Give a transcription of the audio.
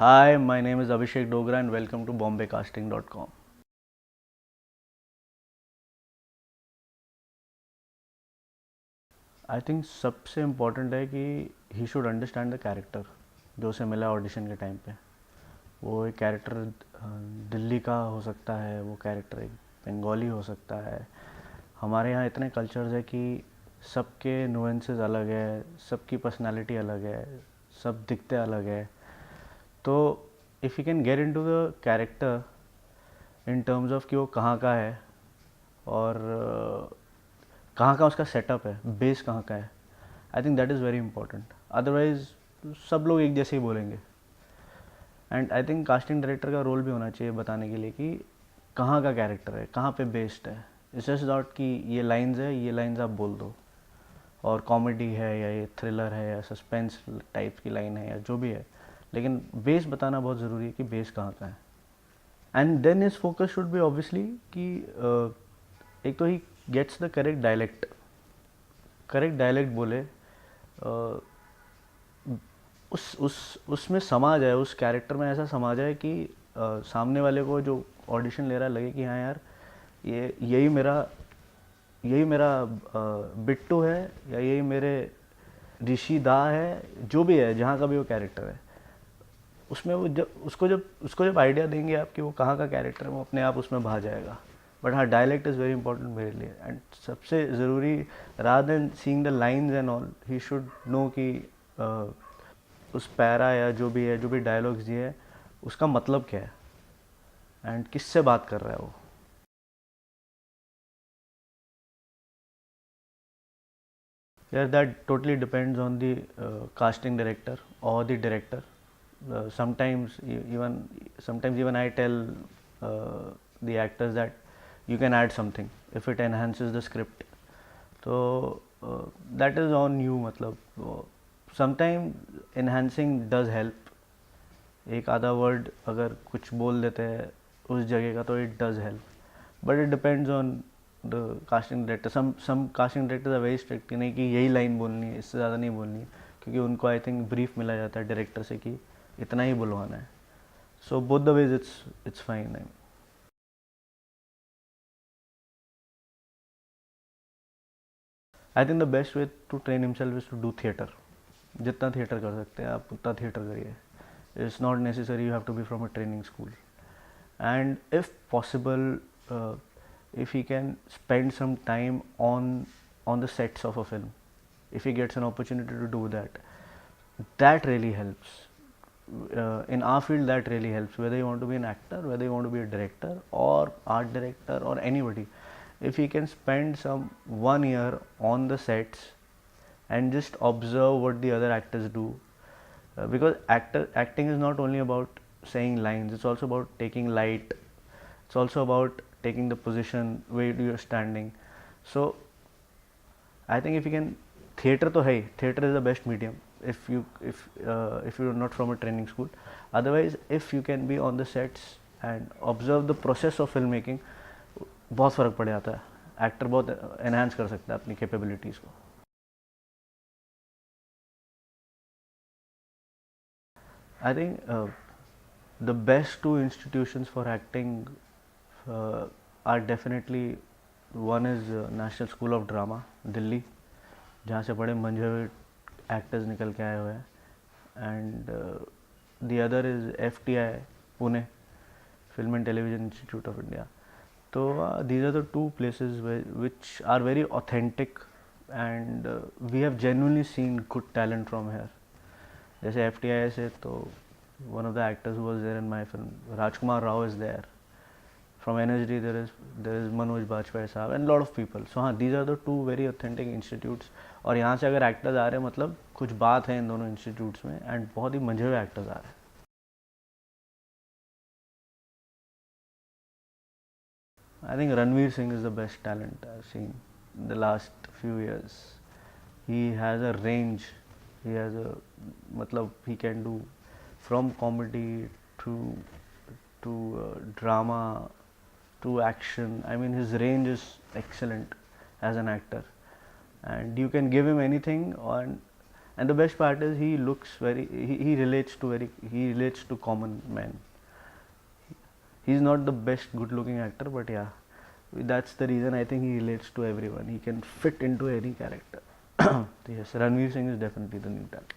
Hi, my name is Abhishek Dogra and welcome to BombayCasting.com. I think सबसे important है कि he should understand the character जो उसे मिला ऑडिशन के टाइम पे। वो एक कैरेक्टर दिल्ली का हो सकता है, वो कैरेक्टर एक बंगाली हो सकता है। हमारे यहाँ इतने कल्चर्स है कि सबके नुएंसेस अलग है, सबकी पर्सनालिटी अलग है, सब दिखते अलग है। तो if you can get into the character in terms of कि वो कहाँ का है और कहाँ का उसका सेटअप है, बेस कहाँ का है, I think that is very important. Otherwise सब लोग एक जैसे ही बोलेंगे। And I think casting director का रोल भी होना चाहिए बताने के लिए कि कहाँ का कैरेक्टर है, कहाँ पे बेस्ड है। इट्स जस्ट नॉट कि ये लाइंस है, ये लाइंस आप बोल दो, और कॉमेडी है या ये थ्रिलर है या सस्पेंस टाइप की लाइन है या जो भी है, लेकिन बेस बताना बहुत ज़रूरी है कि बेस कहाँ का है। And then his focus should be obviously कि एक तो ही gets the correct dialect. Correct dialect बोले, उस उसमें समा जाए, उस कैरेक्टर में ऐसा समा जाए कि सामने वाले को जो ऑडिशन ले रहा है लगे कि हाँ यार, ये यही मेरा बिट्टू है या यही मेरे ऋषि दा है, जो भी है, जहाँ का भी वो कैरेक्टर है। उसमें वो जब आइडिया देंगे आप कि वो कहाँ का कैरेक्टर है, वो अपने आप उसमें भा जाएगा। बट हाँ, डायलेक्ट इज़ वेरी इंपॉर्टेंट मेरे लिए। एंड सबसे ज़रूरी, rather than seeing the lines and all, he should know कि उस पैरा या जो भी डायलॉग्स दिए है, उसका मतलब क्या है एंड किससे बात कर रहा है वो। यार that totally depends on the casting director और the director. Sometimes even I tell the actors that you can add something if it enhances the script. तो that is on you, मतलब sometimes enhancing does help। एक आधा word अगर कुछ बोल देते हैं उस जगह का तो it does help, but it depends on the casting director. Some casting directors are very strict कि नहीं, कि यही लाइन बोलनी है, इससे ज़्यादा नहीं बोलनी है, क्योंकि उनको आई थिंक ब्रीफ मिला जाता है डायरेक्टर से कि इतना ही बुलवाना है। So both the ways it's fine. I think the best way to train himself is to do theatre. जितना थिएटर कर सकते हैं आप उतना थिएटर करिए। It's not necessary you have to be from a training school. And if possible, if he can spend some time on the sets of a film, if he gets an opportunity to do that, that really helps. In our field that really helps, whether you want to be an actor, whether you want to be a director or art director or anybody. If he can spend some 1 year on the sets and just observe what the other actors do, because acting is not only about saying lines, it's also about taking light, it's also about taking the position where you're standing. So I think if you can, theater तो है ही, theater is the best medium if you're not from a training school. Otherwise, if you can be on the sets and observe the process of filmmaking, बहुत फ़र्क पड़ जाता है। Actor बहुत enhance कर सकता है अपनी कैपेबिलिटीज़ को। I think the best two institutions for acting are definitely, one is National School of Drama, Delhi, जहाँ से बड़े मंझे हुए एक्टर्स निकल के आए हुए हैं, and the other is FTI, Pune, film and television institute of India. तो these are the two places which are very authentic, and we have genuinely seen good talent from here. जैसे FTI से तो one of the actors who was there in my film, Rajkumar Rao, is there. From NSD there is Manoj Bajpayee साहब and lot of people. So हाँ, these are the two very authentic institutes. और यहाँ से अगर actors आ रहे हैं मतलब कुछ बात है इन दोनों इंस्टीट्यूट्स में, एंड बहुत ही मजे हुए एक्टर्स आ रहे हैं। I think Ranveer Singh is the best talent I've seen in the last few years. He has a range. He has a, मतलब he can do from comedy to drama to action. I mean, his range is excellent as an actor, and you can give him anything, And the best part is he looks very, he relates to he relates to common men. He's not the best good looking actor, but yeah, that's the reason I think he relates to everyone. He can fit into any character. Yes, Ranveer Singh is definitely the new talent.